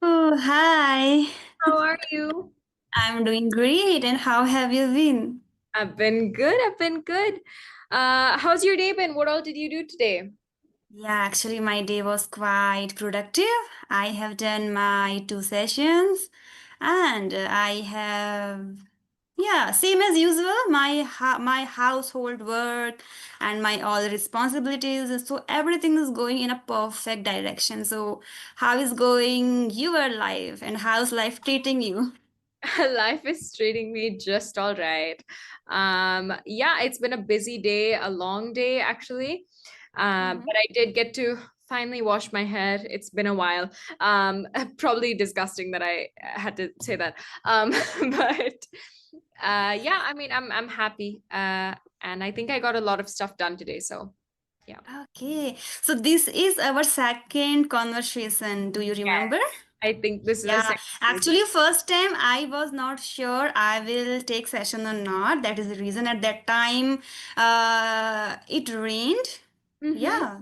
Oh, hi. How are you? I'm doing great. And how have you been? I've been good. I've been good. How's your day been? What all did you do today? Yeah, actually, my day was quite productive. I have done my two sessions and I have, yeah, same as usual, my household work and my all responsibilities. So everything is going in a perfect direction. So how is going your life and how's life treating you? Life is treating me just all right. Yeah, it's been a busy day, a long day actually. But I did get to finally wash my hair. It's been a while. Probably disgusting that I had to say that. But yeah, I mean, I'm happy. And I think I got a lot of stuff done today. So yeah. Okay, so this is our second conversation. Do you Yes. remember? I think this is the Yeah, second. actually, first time I was not sure I will take session or not. That is the reason at that time it rained. Mm-hmm. Yeah,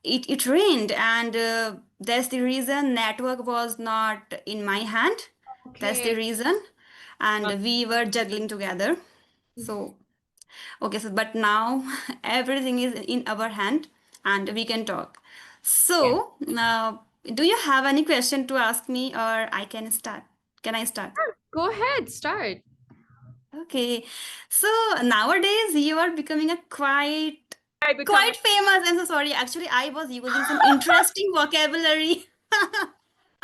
it rained, and that's the reason network was not in my hand. That's the Okay. reason, and Uh, we were juggling together. So. Okay, so but now everything is in our hand and we can talk. yeah. So, do you have any question to ask me or I can start? Can I start? Go ahead, start. Okay. So nowadays you are becoming a I become quite famous. I'm so sorry. Actually, I was using some interesting vocabulary.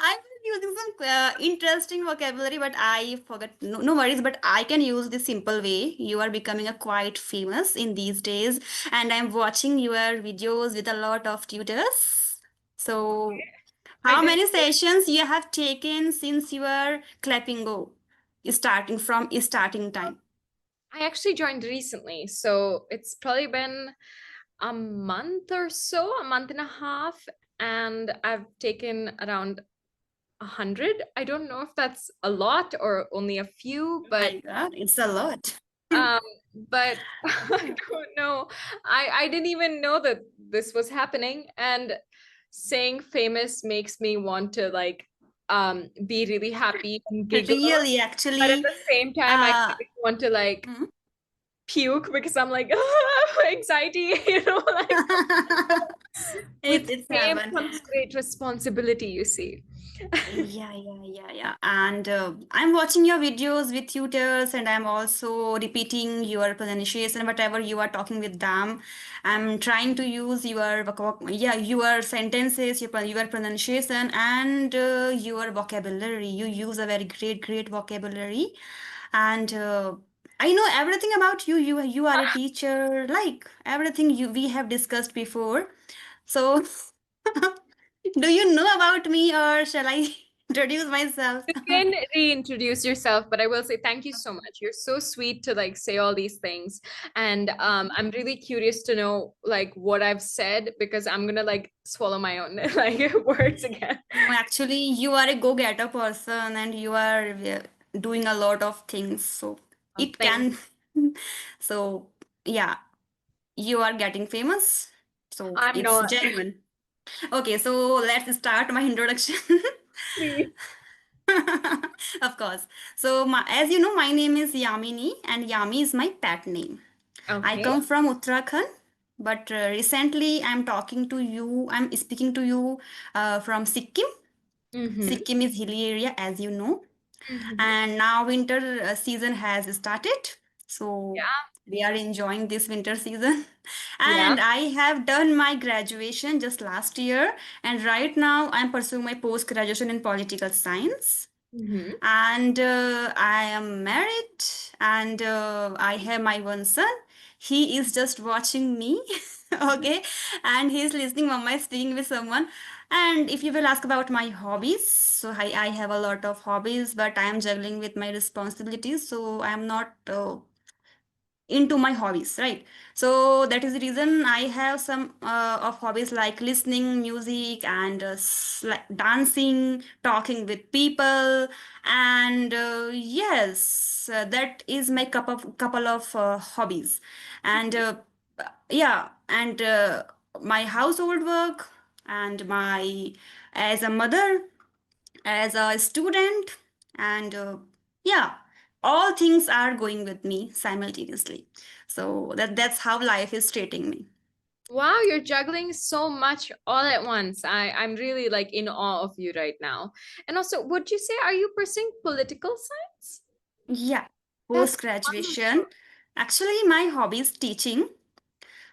I was using some interesting vocabulary, but I forgot. No, no worries, but I can use this simple way. You are becoming a quite famous in these days, and I'm watching your videos with a lot of tutors. So, I how did. many sessions you have taken since your Clapingo starting from starting time? I actually joined recently, so it's probably been a month or so, a month and a half, and I've taken around 100. I don't know if that's a lot or only a few, Oh but my God, it's a lot. um, but I don't know. I didn't even know that this was happening, and saying famous makes me want to like be really happy and giggle, Really, but at actually, the same time, I uh, really want to like hmm? puke because I'm like anxiety, like with It's fame happened. comes great responsibility, you see. Yeah. And I'm watching your videos with tutors, and I'm also repeating your pronunciation, whatever you are talking with them. I'm trying to use your sentences, your pronunciation, and your vocabulary. You use a very great vocabulary, and I know everything about you. You are a teacher, like everything we have discussed before. So. Do you know about me or shall I introduce myself? You can reintroduce yourself, but I will say thank you so much. You're so sweet to like say all these things. And I'm really curious to know like what I've said because I'm gonna like swallow my own like words again. No, actually, you are a go-getter person and you are doing a lot of things. So Oh, it thank can. So yeah, you are getting famous. So I'm it's not. genuine. Okay, so let's start my introduction. Please. Of course. So, as you know, my name is Yamini, and Yami is my pet name. I Okay. come from Uttarakhand, but recently I'm speaking to you from Sikkim. Mm-hmm. Sikkim is hilly area, as you know, Mm-hmm. and now winter season has started. So Yeah. we are enjoying this winter season. Yeah. And I have done my graduation just last year, and right now I'm pursuing my post graduation in political science. Mm-hmm. And I am married, and I have my one son. He is just watching me, okay, and he's listening. Mama is speaking with someone. And if you will ask about my hobbies, so I have a lot of hobbies, but I am juggling with my responsibilities, so I am not into my hobbies, right? So that is the reason I have some of hobbies like listening music and like dancing, talking with people, and yes, that is my couple of hobbies. And yeah, and my household work and my as a mother, as a student, and yeah, all things are going with me simultaneously. So that's how life is treating me. Wow, you're juggling so much all at once. I'm really like in awe of you right now. And also, would you say, are you pursuing political science? Yeah, That's post graduation. wonderful. Actually, my hobby is teaching.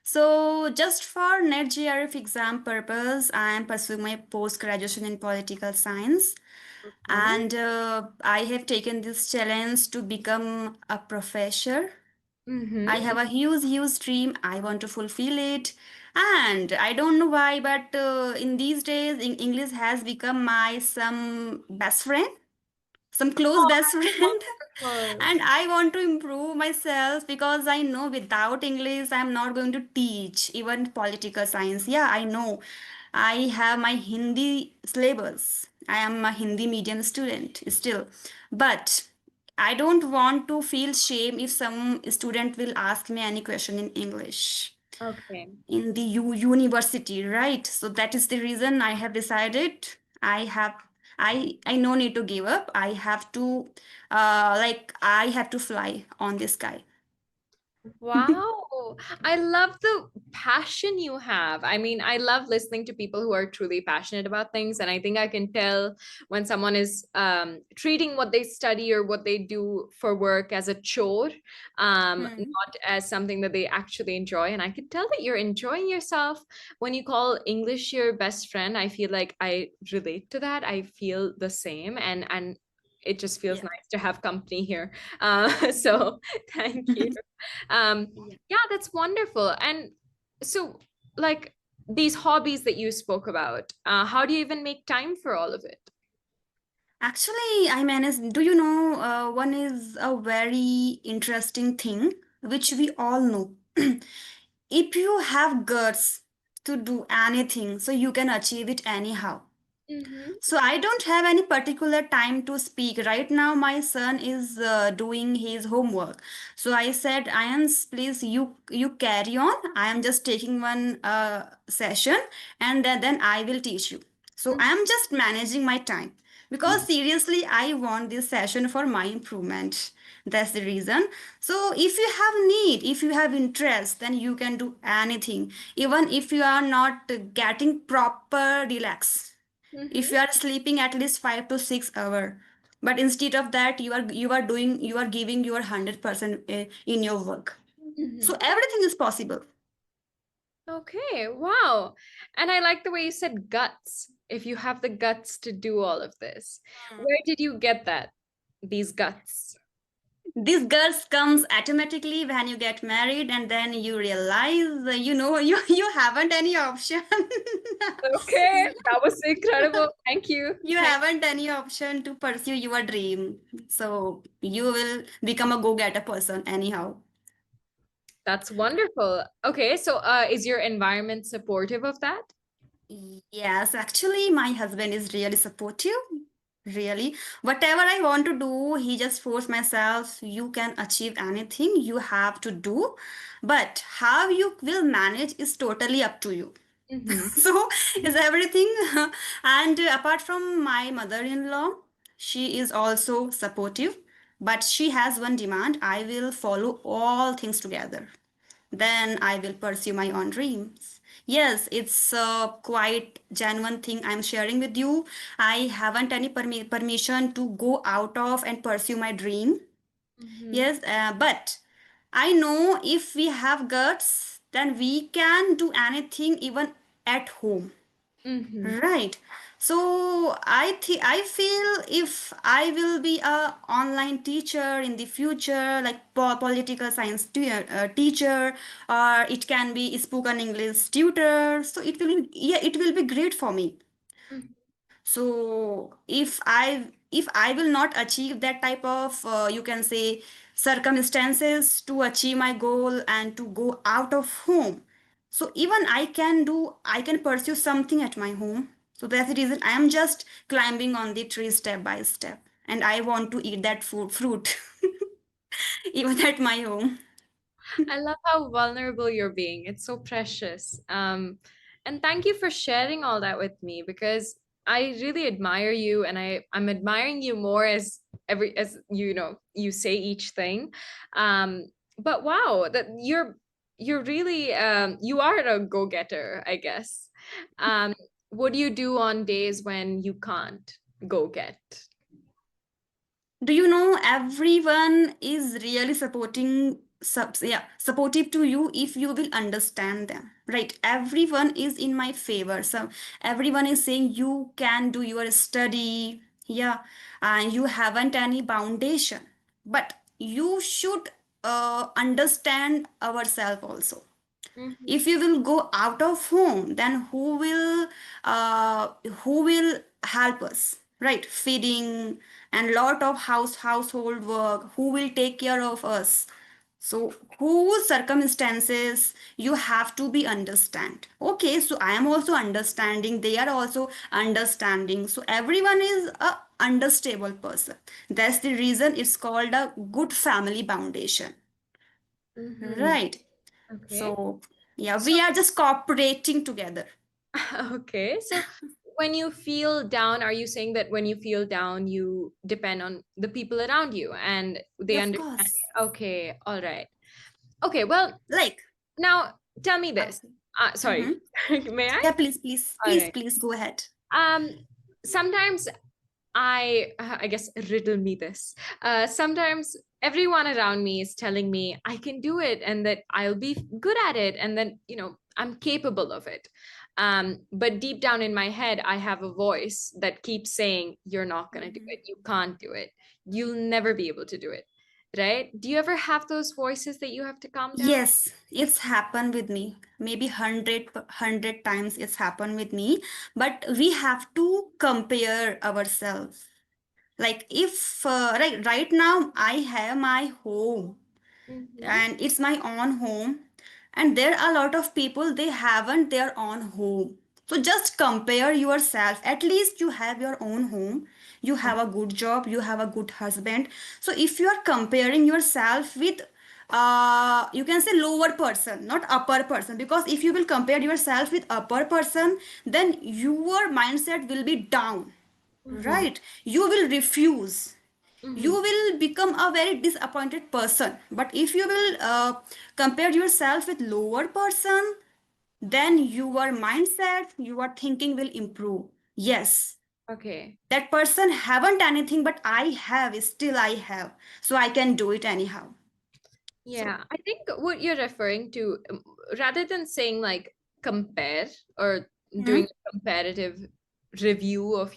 So, just for net GRF exam purpose, I am pursuing my post graduation in political science, Okay. and I have taken this challenge to become a professor. I Mm-hmm. have a huge dream. I want to fulfill it. And I don't know why, but in these days, English has become my some best friend, some close Oh, best that's friend. wonderful. And I want to improve myself because I know without English, I'm not going to teach even political science. Yeah, I know. I have my Hindi syllabus. I am a Hindi medium student still. But I don't want to feel shame if some student will ask me any question in English Okay. in the university, right? So that is the reason I have decided I no need to give up. I have to I have to fly on this sky. Wow. I love the passion you have. I mean, I love listening to people who are truly passionate about things. And I think I can tell when someone is treating what they study or what they do for work as a chore, Hmm. not as something that they actually enjoy. And I can tell that you're enjoying yourself. When you call English your best friend, I feel like I relate to that. I feel the same. And it just feels Yeah. nice to have company here. So thank you. Um, Yeah. yeah, that's wonderful. And so, like these hobbies that you spoke about, how do you even make time for all of it? Actually, I manage. Do you know one is a very interesting thing which we all know. If you have guts to do anything, so you can achieve it anyhow. Mm-hmm. So I don't have any particular time to speak. Right now, my son is doing his homework. So I said, Ayans, please you carry on. I am just taking one session, and then I will teach you. So I am just managing my time because seriously, I want this session for my improvement. That's the reason. So if you have need, if you have interest, then you can do anything. Even if you are not getting proper relax, if Mm-hmm. you are sleeping at least 5 to 6 hours, but instead of that you are giving your 100% in your work, Mm-hmm. so everything is possible. Okay, wow. And I like the way you said guts. If you have the guts to do all of this, where did you get that? These guts. This girls comes automatically when you get married, and then you realize you haven't any option. Okay, that was incredible. Thank you. You Thank haven't any option to pursue your dream, so you will become a go-getter person anyhow. That's wonderful. Okay, so is your environment supportive of that? Yes, actually, my husband is really supportive. Really, whatever I want to do, he just force myself. You can achieve anything you have to do, but how you will manage is totally up to you. Mm-hmm. So is everything. And apart from my mother-in-law, she is also supportive, but she has one demand: I will follow all things together, then I will pursue my own dreams. Yes, it's a quite genuine thing I'm sharing with you. I haven't any permission to go out of and pursue my dream. Mm-hmm. Yes, but I know if we have guts, then we can do anything even at home. Mm-hmm. Right. So I feel if I will be a online teacher in the future, like political science teacher, or it can be spoken English tutor, so it will be great for me. Mm-hmm. So if I will not achieve that type of you can say circumstances to achieve my goal and to go out of home, so even I can pursue something at my home. So that's the reason I am just climbing on the tree step by step, and I want to eat that fruit even at my home. I love how vulnerable you're being. It's so precious. And thank you for sharing all that with me because I really admire you, and I'm admiring you more as you say each thing. Um, but wow, that you're really you are a go-getter, I guess. Um, what do you do on days when you can't go get? Do you know everyone is really supportive to you if you will understand them, right? Everyone is in my favor, so everyone is saying you can do your study, yeah, and you haven't any foundation, but you should understand ourselves also. Mhm, If you will go out of home, then uh, who will help us, right? Feeding and lot of household work, who will take care of us? So whose circumstances you have to be understand. Okay, so I am also understanding, they are also understanding, so everyone is a understable person. That's the reason it's called a good family foundation, mhm. right? Okay. So, yeah, So we are just cooperating together. okay. So when you feel down, are you saying that when you feel down, you depend on the people around you and they Yeah, of understand? course. Okay, all right. Okay, well, Like, now tell me this. okay. Sorry, Mm-hmm. may I? Yeah, please, please, All please, right. please go ahead. Um, sometimes I guess riddle me this. Sometimes everyone around me is telling me I can do it and that I'll be good at it and then I'm capable of it. But deep down in my head, I have a voice that keeps saying, "You're not gonna do Mhm. it. You can't do it. You'll never be able to do it." Right? Do you ever have those voices that you have to calm down? Yes, it's happened with me. Maybe hundred times it's happened with me. But we have to compare ourselves. Like if right now I have my home, Mm-hmm. and it's my own home, and there are a lot of people they haven't their own home. So just compare yourself. At least you have your own home, you have a good job, you have a good husband. So if you are comparing yourself with you can say lower person, not upper person, because if you will compare yourself with upper person, then your mindset will be down, Mm-hmm. right? You will refuse, you Mm-hmm. will become a very disappointed person. But if you will compare yourself with lower person, then your mindset, your thinking will improve. Yes, Okay. that person haven't anything, but I have, still I have, so I can do it anyhow. So Yeah, I think what you're referring to, rather than saying like compare or doing mhm, a comparative review of,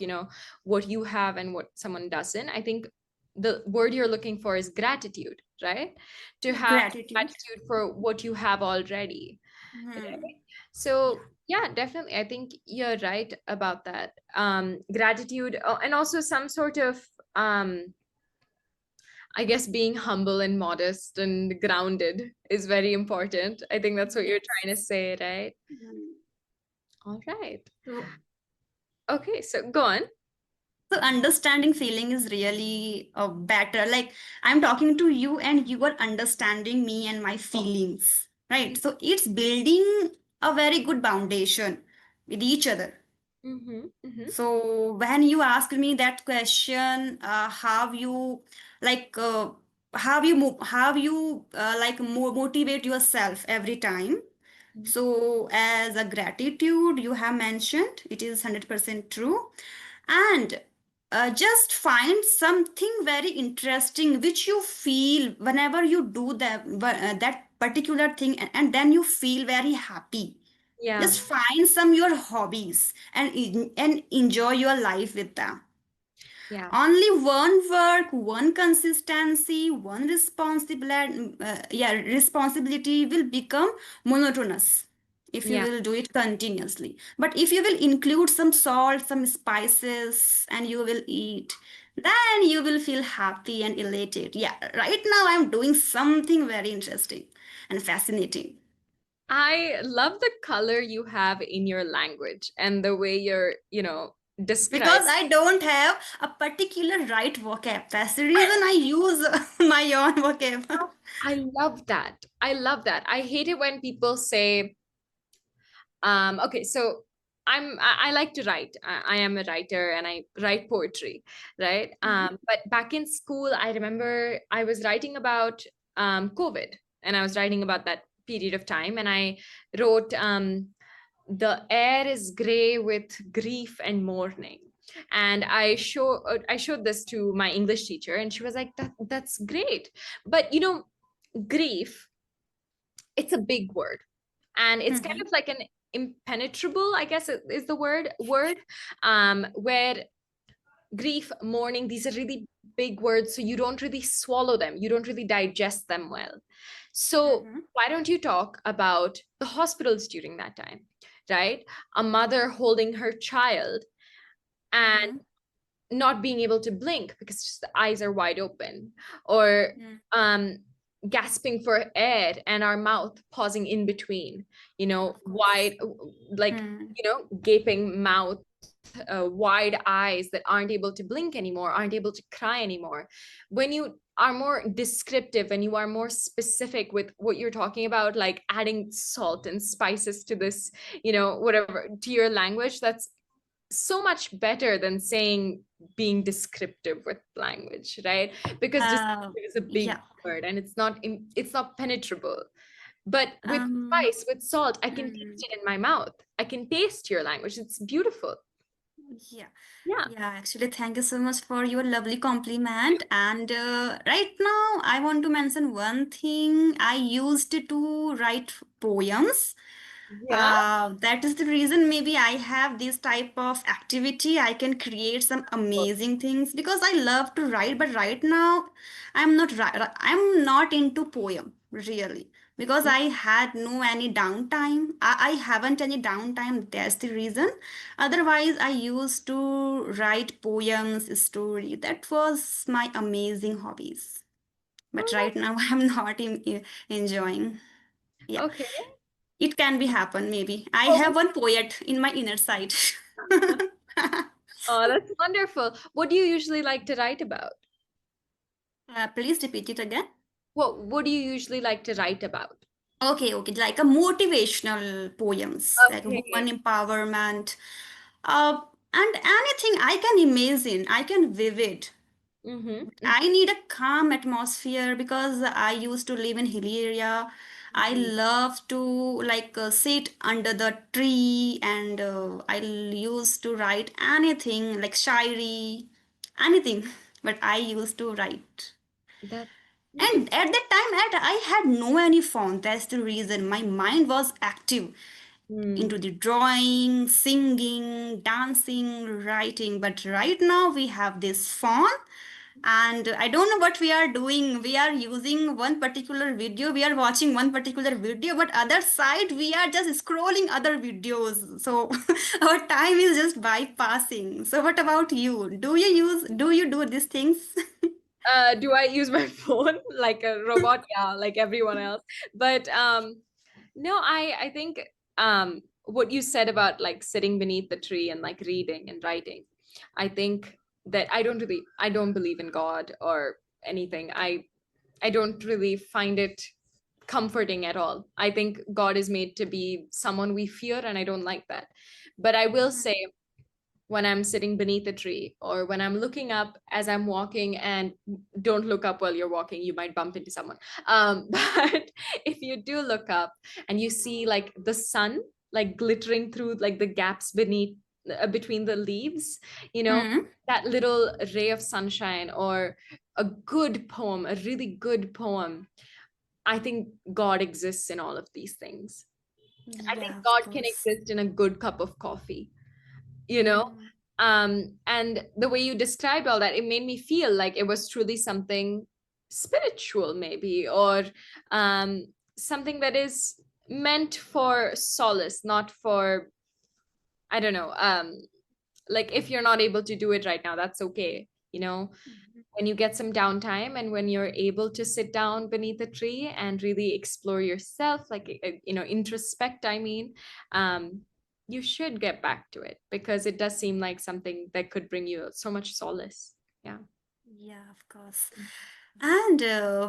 what you have and what someone doesn't, I think the word you're looking for is gratitude, right? To have gratitude. gratitude for what you have already. Hmm. Right? So, yeah, definitely. I think you're right about that. Gratitude, and also some sort of I guess being humble and modest and grounded is very important. I think that's what you're Yes. trying to say, right? Mhm. All right. So Okay, so go on. so understanding feeling is really better. Like I'm talking to you and you are understanding me and my feelings, right? So it's building a very good foundation with each other. Mm-hmm, mm-hmm, So when you asked me that question, how you like how you motivate yourself every time. So as a gratitude you have mentioned, it is 100% true. And just find something very interesting which you feel whenever you do that particular thing, and then you feel very happy. yeah, Just find some your hobbies and and enjoy your life with them. yeah, Only one work, one consistency, one responsibility will become monotonous if you yeah. will do it continuously. But if you will include some salt, some spices, and you will eat, then you will feel happy and elated. Yeah, right now I'm doing something very interesting and fascinating. I love the color you have in your language and the way you're, describe. Because I don't have a particular right vocab. That's the reason I use my own vocab. I love that. I love that. I hate it when people say, okay, so I like to write. I am a writer and I write poetry, right? Mm-hmm. But back in school, I remember I was writing about COVID, and I was writing about that period of time, and I wrote the air is gray with grief and mourning. And I showed this to my English teacher, and she was like, that's great. But grief, it's a big word, and it's kind Mm-hmm. of like an impenetrable, I guess is the word, where grief, mourning, these are really big words, so you don't really swallow them, you don't really digest them well. So Mm-hmm. why don't you talk about the hospitals during that time, right? A mother holding her child and Mm-hmm. not being able to blink because just the eyes are wide open, or um gasping for air and our mouth pausing in between, Of course. wide, like, Mm. gaping mouth, wide eyes that aren't able to blink anymore, aren't able to cry anymore. When you are more descriptive and you are more specific with what you're talking about, like adding salt and spices to this, whatever, to your language, that's so much better than saying being descriptive with language, right? Because Uh, descriptive is a big yeah. word, and it's not penetrable. But with Um, spice, with salt, I can mm, taste it in my mouth. I can taste your language. It's beautiful. yeah. Yeah. Yeah, actually, thank you so much for your lovely compliment. And right now, I want to mention one thing. I used to write poems. Yeah. That is the reason maybe I have this type of activity. I can create some amazing things because I love to write. But right now, I'm not into poem really because I had no any downtime. I haven't any downtime. That's the reason. Otherwise, I used to write poems, story. That was my amazing hobbies. But Oh, right now, I'm not enjoying. Yeah. okay. It can be happen, maybe. I Oh, have one poet in my inner side. oh, that's wonderful. What do you usually like to write about? Please repeat it again. What do you usually like to write about? Okay, okay, like a motivational poems, like a woman Okay. empowerment, uh, and anything I can imagine, I can vivid. Mm-hmm. I need a calm atmosphere because I used to live in hilly area. I Mm-hmm. love to sit under the tree and I used to write anything like shairi, anything. But I used to write. That's And beautiful. at that time, I had no any phone. That's the reason my mind was active Mm. into the drawing, singing, dancing, writing. But right now we have this phone and I don't know what we are doing. We are using one particular video, we are watching one particular video, but other side we are just scrolling other videos. So our time is just bypassing. So what about you? Do you do these things? Do I use my phone like a robot? Yeah, like everyone else. But no, I think what you said about like sitting beneath the tree and like reading and writing, I think that I don't believe in God or anything. I don't really find it comforting at all. I think God is made to be someone we fear, and I don't like that. But I will say, when I'm sitting beneath a tree or when I'm looking up as I'm walking, and don't look up while you're walking, you might bump into someone. But if you do look up and you see like the sun like glittering through like the gaps beneath, between the leaves, you know, Hmm. that little ray of sunshine, or a good poem, a really good poem, I think God exists in all of these things. I think Yeah, of God can course. exist in a good cup of coffee, you know. Mm. And the way you described all that, it made me feel like it was truly something spiritual, maybe, or um something that is meant for solace, not for, I don't know, like, if you're not able to do it right now, that's okay, you know. When you get some downtime and when you're able to sit down beneath a tree and really explore yourself, like, introspect, I mean, um you should get back to it, because it does seem like something that could bring you so much solace. Yeah. Yeah, of course. And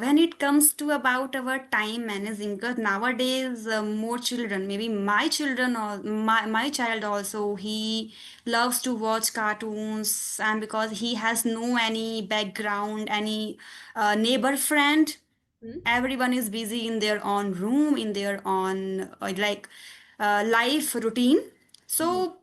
when it comes to about our time managing, because nowadays more children, maybe my children or my child also, he loves to watch cartoons, and because he has no any background, any neighbor friend, Mhm, everyone is busy in their own room, in their own life routine. mhm, So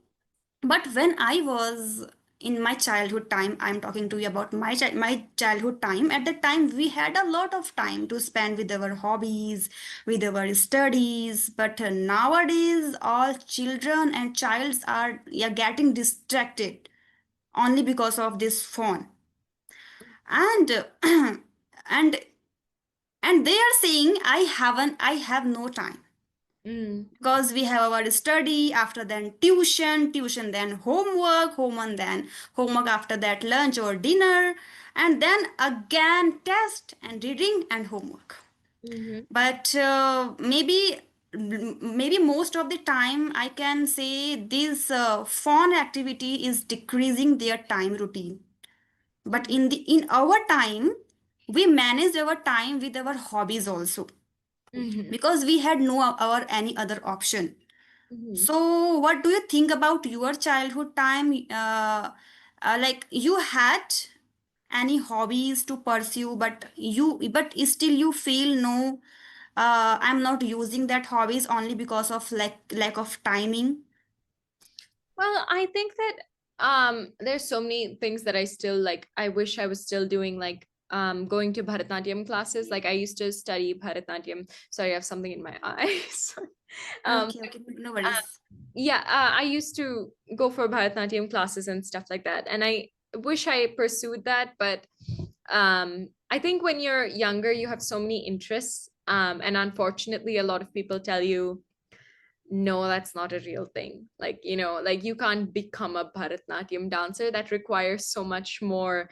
but when I was in my childhood time, I'm talking to you about my childhood time. At that time, we had a lot of time to spend with our hobbies, with our studies. But nowadays, all children and childs are, yeah, getting distracted only because of this phone, and and and they are saying, I have no time, mm, because we have our study, after then tuition then homework then homework, after that lunch or dinner, and then again test and reading and homework. mhm, But maybe most of the time I can say this fun activity is decreasing their time routine. But mhm, in our time, we managed our time with our hobbies also, mhm, because we had no our any other option. mhm. So, what do you think about your childhood time? Like you had any hobbies to pursue, but still you feel no, I'm not using that hobbies only because of lack of timing. Well, I think that there's so many things that I still like. I wish I was still doing, like going to Bharatanatyam classes. Like I used to study Bharatanatyam. Sorry, I have something in my eyes. um Okay, okay, no uh, worries. yeah, I used to go for Bharatanatyam classes and stuff like that. And I wish I pursued that, but I think when you're younger, you have so many interests. And unfortunately, a lot of people tell you, no, that's not a real thing. Like, like you can't become a Bharatanatyam dancer. That requires so much more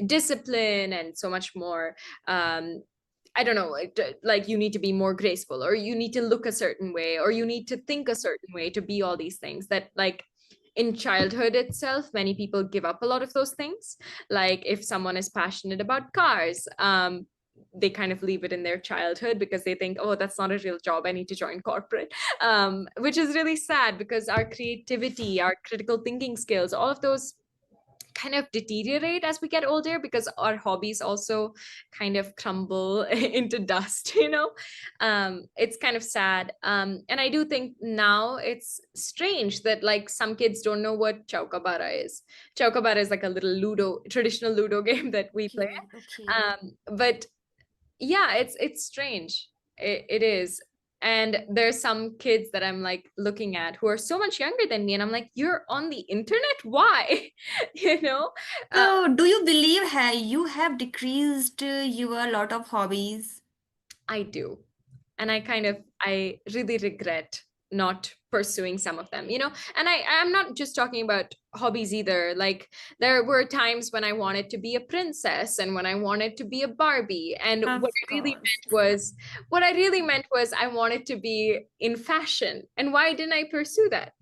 discipline and so much more I don't know, like you need to be more graceful, or you need to look a certain way, or you need to think a certain way to be all these things that, like, in childhood itself, many people give up a lot of those things. Like if someone is passionate about cars, they kind of leave it in their childhood because they think, oh, that's not a real job, I need to join corporate. Which is really sad, because our creativity, our critical thinking skills, all of those kind of deteriorate as we get older, because our hobbies also kind of crumble into dust. It's kind of sad. And I do think now it's strange that, like, some kids don't know what chaukabara is. Chaukabara is like a little ludo, traditional ludo game that we play. Okay, okay. But yeah, it's strange. It is. And there's some kids that I'm like looking at who are so much younger than me, and I'm like, you're on the internet, why? you know uh, So, do you believe you have decreased your lot of hobbies? I do. And I really regret not pursuing some of them. And I'm not just talking about hobbies either. Like, there were times when I wanted to be a princess and when I wanted to be a Barbie, and Of course. what I really meant was I wanted to be in fashion. And why didn't I pursue that?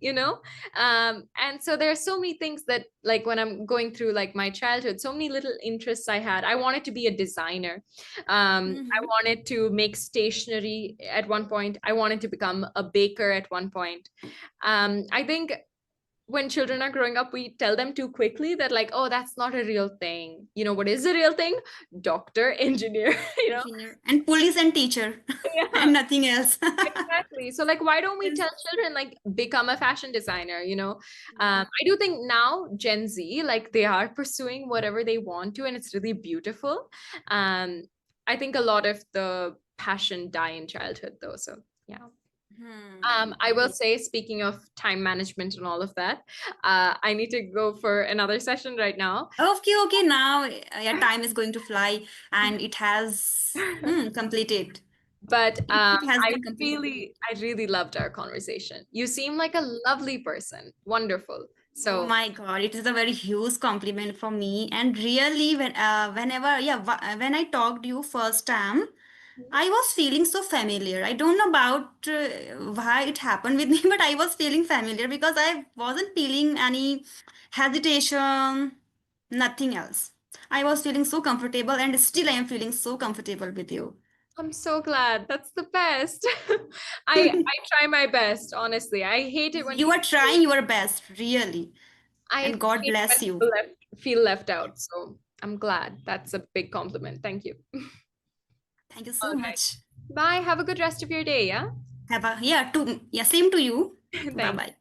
And so there are so many things that, like, when I'm going through like my childhood, so many little interests I had. I wanted to be a designer. I Mm-hmm. wanted to make stationery at one point. I wanted to become a baker at one point. I think when children are growing up, we tell them too quickly that, like, oh, that's not a real thing. What is a real thing? Doctor, engineer, Engineer and police and teacher Yeah, and nothing else. exactly. So, like, why don't we Yes. tell children, like, become a fashion designer? Yeah. I do think now Gen Z, like, they are pursuing whatever they want to, and it's really beautiful. Um, I think a lot of the passion die in childhood, though. So, yeah. I will Okay. say, speaking of time management and all of that, I need to go for another session right now. Okay, okay. Now, yeah, time is going to fly, and it has completed. But It has been completed. I really loved our conversation. You seem like a lovely person. Wonderful. Oh So, my God, it is a very huge compliment for me. And really, whenever, yeah, when I talked to you first time, I was feeling so familiar. I don't know about why it happened with me, but I was feeling familiar because I wasn't feeling any hesitation, nothing else. I was feeling so comfortable, and still I am feeling so comfortable with you. I'm so glad. That's the best. I try my best, honestly. I hate it when You are people trying your best, really. I And God hate when bless people you. feel left out. So I'm glad. That's a big compliment. Thank you. Thank you All so right. much. Bye. Have a good rest of your day. Yeah. Yeah, same to you. Bye Thank bye.